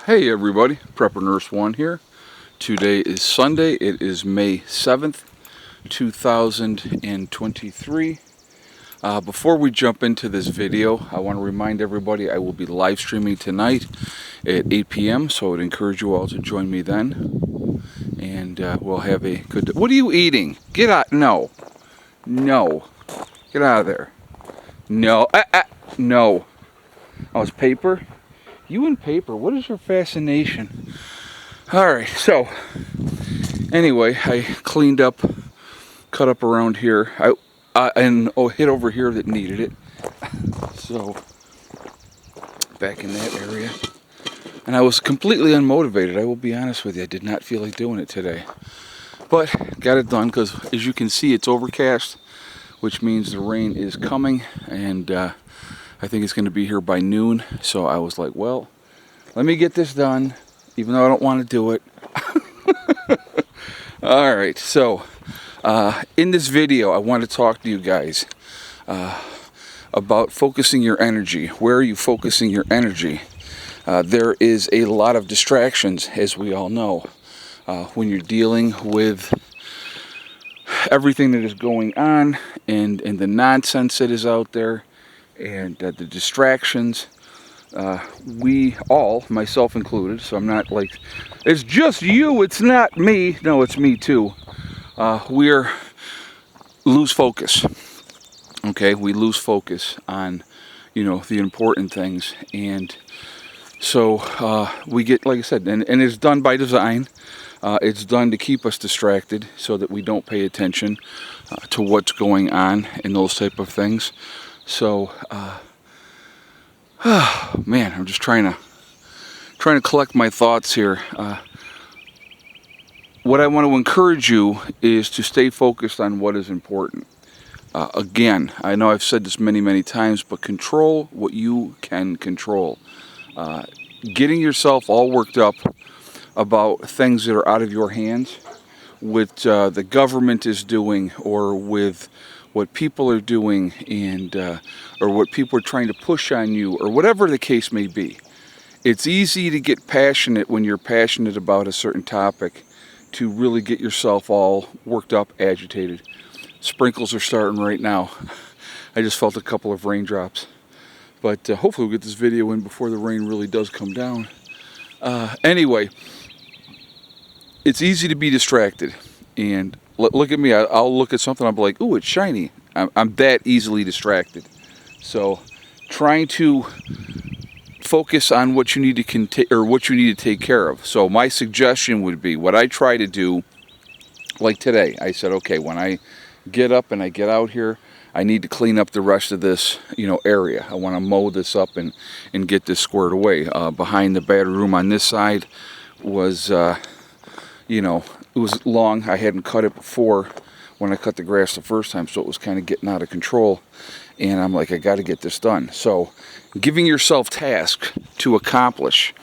Hey everybody, Prepper Nurse 1 here. Today is Sunday. It is May 7th, 2023. Before we jump into this video, I want to remind everybody I will be live streaming tonight at 8 p.m. So I would encourage you all to join me then. And we'll have a good... What are you eating? Get out. No. No. Get out of there. No. No. Oh, it's paper? You and paper, what is your fascination? Alright, so anyway, I cleaned up, cut up around here, and hit over here that needed it. So, back in that area. And I was completely unmotivated, I will be honest with you. I did not feel like doing it today. But, got it done, because as you can see, it's overcast, which means the rain is coming, and I think it's going to be here by noon, so I was like, well, let me get this done, even though I don't want to do it. Alright, so in this video, I want to talk to you guys about focusing your energy. Where are you focusing your energy? There is a lot of distractions, as we all know, when you're dealing with everything that is going on and the nonsense that is out there. And the distractions, we all, myself included, so I'm not like, it's just you, it's not me. No, it's me too. We're lose focus. Okay, we lose focus on, the important things. And so we get, like I said, and it's done by design. It's done to keep us distracted so that we don't pay attention to what's going on and those type of things. So, man, I'm just trying to collect my thoughts here. What I want to encourage you is to stay focused on what is important. Again, I know I've said this many, many times, but control what you can control. Getting yourself all worked up about things that are out of your hands, what the government is doing, or with what people are doing, and or what people are trying to push on you, or whatever the case may be. It's easy to get passionate when you're passionate about a certain topic, to really get yourself all worked up, agitated. Sprinkles are starting right now. I just felt a couple of raindrops. But hopefully we'll get this video in before the rain really does come down. Anyway, it's easy to be distracted. And look at me, I'll look at something, I'll be like, ooh, it's shiny. I'm that easily distracted. So trying to focus on what you need to take care of. So my suggestion would be, what I try to do, like today, I said, okay, when I get up and I get out here, I need to clean up the rest of this, area. I want to mow this up and get this squared away. Behind the battery room on this side was, it was long. I hadn't cut it before when I cut the grass the first time, so it was kind of getting out of control. And I'm like, I got to get this done. So giving yourself tasks to accomplish.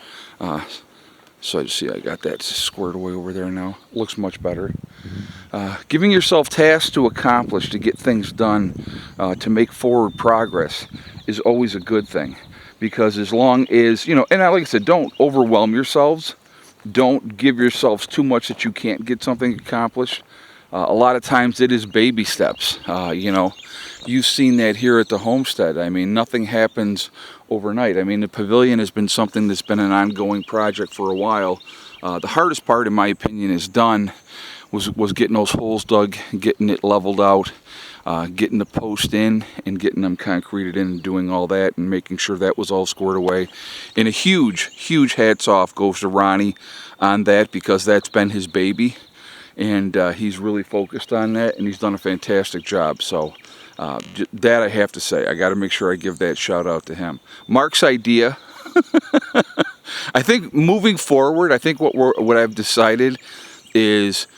So you see, I got that squared away over there now. Looks much better. Giving yourself tasks to accomplish, to get things done, to make forward progress is always a good thing. Because as long as, and like I said, don't overwhelm yourselves. Don't give yourselves too much that you can't get something accomplished. A lot of times it is baby steps. You've seen that here at the Homestead. I mean, nothing happens overnight. I mean, the pavilion has been something that's been an ongoing project for a while. The hardest part, in my opinion, is done. Was getting those holes dug, getting it leveled out, getting the post in and getting them concreted in and doing all that and making sure that was all squared away. And a huge, huge hats off goes to Ronnie on that, because that's been his baby. And he's really focused on that, and he's done a fantastic job. So that I have to say, I got to make sure I give that shout out to him. Mark's idea, I think moving forward, I think what I've decided is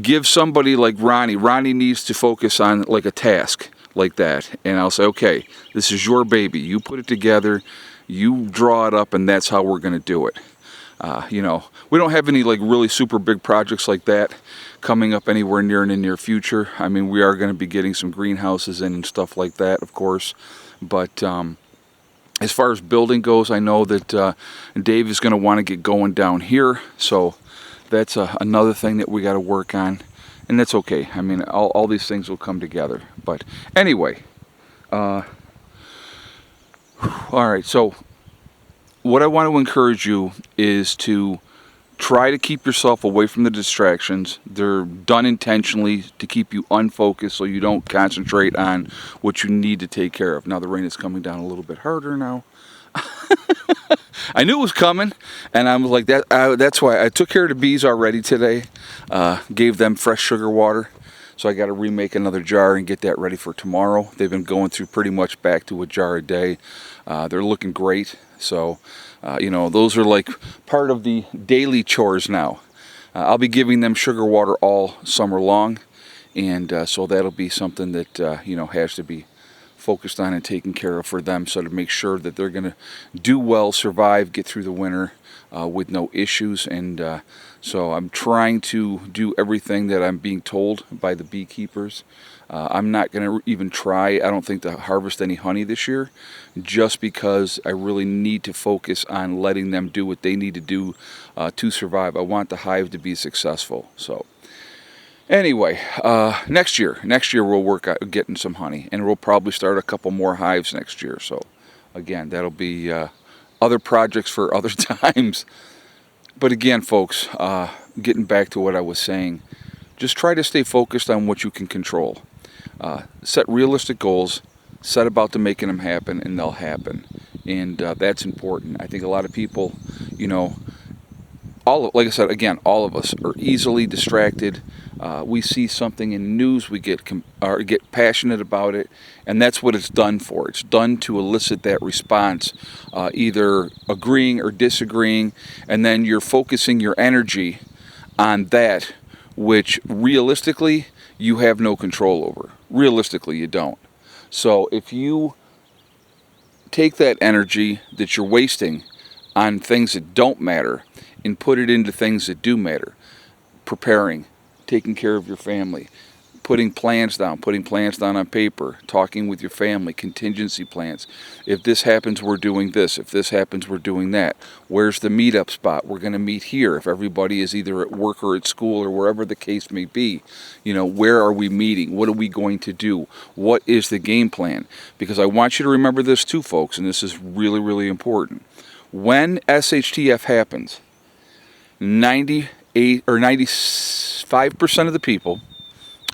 give somebody like Ronnie. Ronnie needs to focus on like a task like that, and I'll say, okay, this is your baby. You put it together, you draw it up, and that's how we're going to do it. We don't have any like really super big projects like that coming up anywhere near in the near future. I mean, we are going to be getting some greenhouses in and stuff like that, of course, but As far as building goes, I know that Dave is going to want to get going down here, so that's another thing that we got to work on, and that's okay. I mean, all these things will come together. But anyway, all right, so what I want to encourage you is to try to keep yourself away from the distractions. They're done intentionally to keep you unfocused so you don't concentrate on what you need to take care of. Now the rain is coming down a little bit harder now. I knew it was coming, and I was like, that's why I took care of the bees already today. Gave them fresh sugar water. So I got to remake another jar and get that ready for tomorrow. They've been going through pretty much back to a jar a day. They're looking great. So, you know, those are like part of the daily chores now. I'll be giving them sugar water all summer long. And so that'll be something that, you know, has to be focused on and taken care of for them, so to make sure that they're going to do well, survive, get through the winter with no issues. And so I'm trying to do everything that I'm being told by the beekeepers. I'm not going to even try, I don't think, to harvest any honey this year, just because I really need to focus on letting them do what they need to do to survive. I want the hive to be successful. So anyway, next year we'll work at getting some honey, and we'll probably start a couple more hives next year. So again, that'll be other projects for other times. But again, folks, getting back to what I was saying, just try to stay focused on what you can control. Set realistic goals, set about to making them happen, and they'll happen. And that's important. I think a lot of people, you know, like I said, again, all of us are easily distracted. We see something in news, we get passionate about it, and that's what it's done for. It's done to elicit that response, either agreeing or disagreeing, and then you're focusing your energy on that, which realistically you have no control over. Realistically, you don't. So if you take that energy that you're wasting on things that don't matter and put it into things that do matter, preparing, taking care of your family, putting plans down on paper, talking with your family, contingency plans. If this happens, we're doing this. If this happens, we're doing that. Where's the meetup spot? We're going to meet here. If everybody is either at work or at school or wherever the case may be, you know, where are we meeting? What are we going to do? What is the game plan? Because I want you to remember this too, folks, and this is really, really important. When SHTF happens, 98 or 95% of the people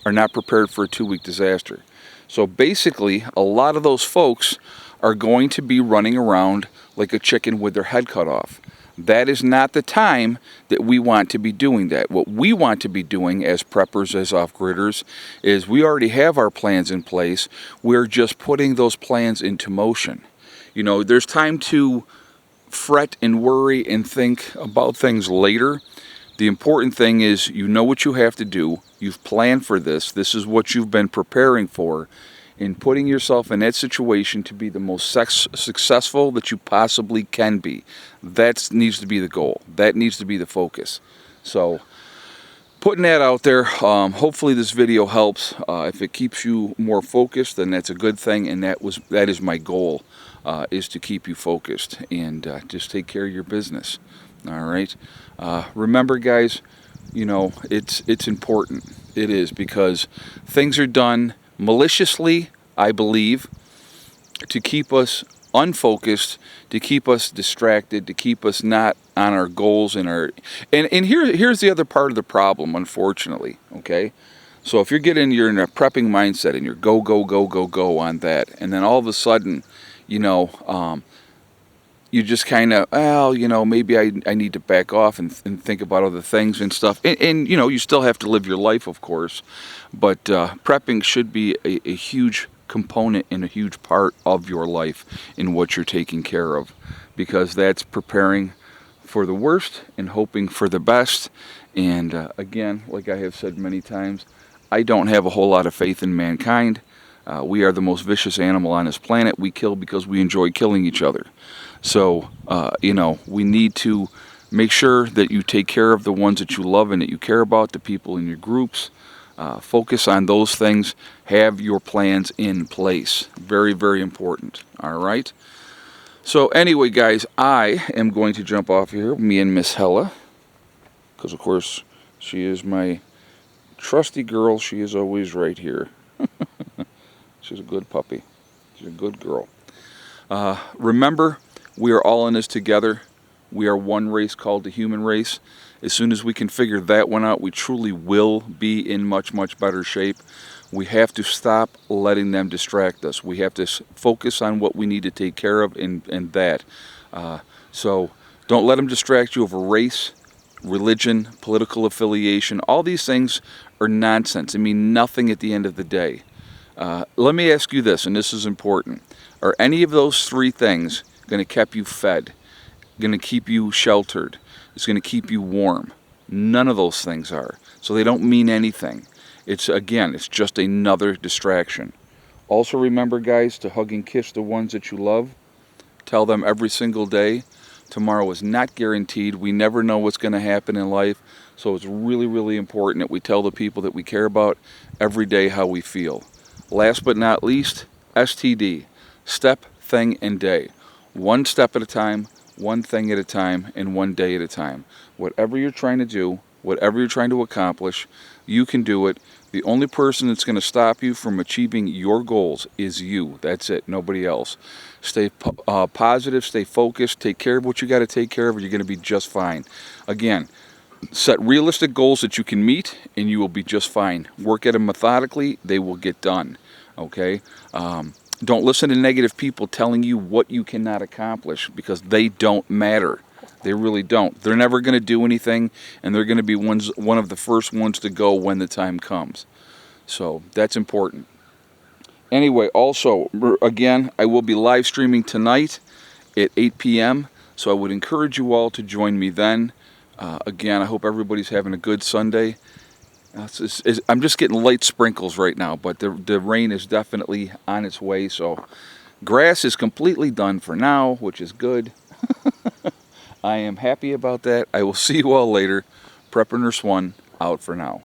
are not prepared for a 2-week disaster. So basically, a lot of those folks are going to be running around like a chicken with their head cut off. That is not the time that we want to be doing that. What we want to be doing as preppers, as off-gridders, is we already have our plans in place. We're just putting those plans into motion. You know, there's time to fret and worry and think about things later. The important thing is you know what you have to do. You've planned for this. This is what you've been preparing for, and putting yourself in that situation to be the most successful that you possibly can be. That needs to be the goal. That needs to be the focus. So putting that out there, hopefully this video helps. If it keeps you more focused, then that's a good thing, and that is my goal, is to keep you focused and just take care of your business. All right. Remember, guys, you know, it's important. It is, because things are done maliciously, I believe, to keep us unfocused, to keep us distracted, to keep us not on our goals and here's the other part of the problem, unfortunately. Okay. So if you're in a prepping mindset and you're go on that, and then all of a sudden, you know, you just kind of, well, you know, maybe I need to back off and think about other things and stuff. And, you know, you still have to live your life, of course. But prepping should be a huge component and a huge part of your life in what you're taking care of. Because that's preparing for the worst and hoping for the best. And again, like I have said many times, I don't have a whole lot of faith in mankind. We are the most vicious animal on this planet. We kill because we enjoy killing each other. So, you know, we need to make sure that you take care of the ones that you love and that you care about, the people in your groups. Focus on those things. Have your plans in place. Very, very important. All right? So anyway, guys, I am going to jump off here, me and Miss Hella, because of course she is my trusty girl. She is always right here. She's a good puppy. She's a good girl. Remember, we are all in this together. We are one race called the human race. As soon as we can figure that one out, we truly will be in much, much better shape. We have to stop letting them distract us. We have to focus on what we need to take care of and that. So don't let them distract you over race, religion, political affiliation. All these things are nonsense. I mean nothing at the end of the day. Let me ask you this, and this is important. Are any of those three things going to keep you fed, going to keep you sheltered? It's going to keep you warm? None of those things are. So they don't mean anything. It's just another distraction. Also remember, guys, to hug and kiss the ones that you love. Tell them every single day. Tomorrow is not guaranteed. We never know what's going to happen in life. So it's really, really important that we tell the people that we care about every day how we feel. Last but not least, STD. Step, thing, and day. One step at a time, one thing at a time, and one day at a time. Whatever you're trying to do, whatever you're trying to accomplish, you can do it. The only person that's going to stop you from achieving your goals is you. That's it, nobody else. Stay positive, stay focused, take care of what you got to take care of, and you're going to be just fine. Again, set realistic goals that you can meet, and you will be just fine. Work at them methodically, they will get done. Okay? Don't listen to negative people telling you what you cannot accomplish, because they don't matter. They really don't. They're never going to do anything, and they're going to be one of the first ones to go when the time comes. So that's important. Anyway, also, again, I will be live streaming tonight at 8 p.m., so I would encourage you all to join me then. Again, I hope everybody's having a good Sunday. I'm just getting light sprinkles right now, but the rain is definitely on its way, so grass is completely done for now, which is good. I am happy about that. I will see you all later. Prepper Nurse 1 out for now.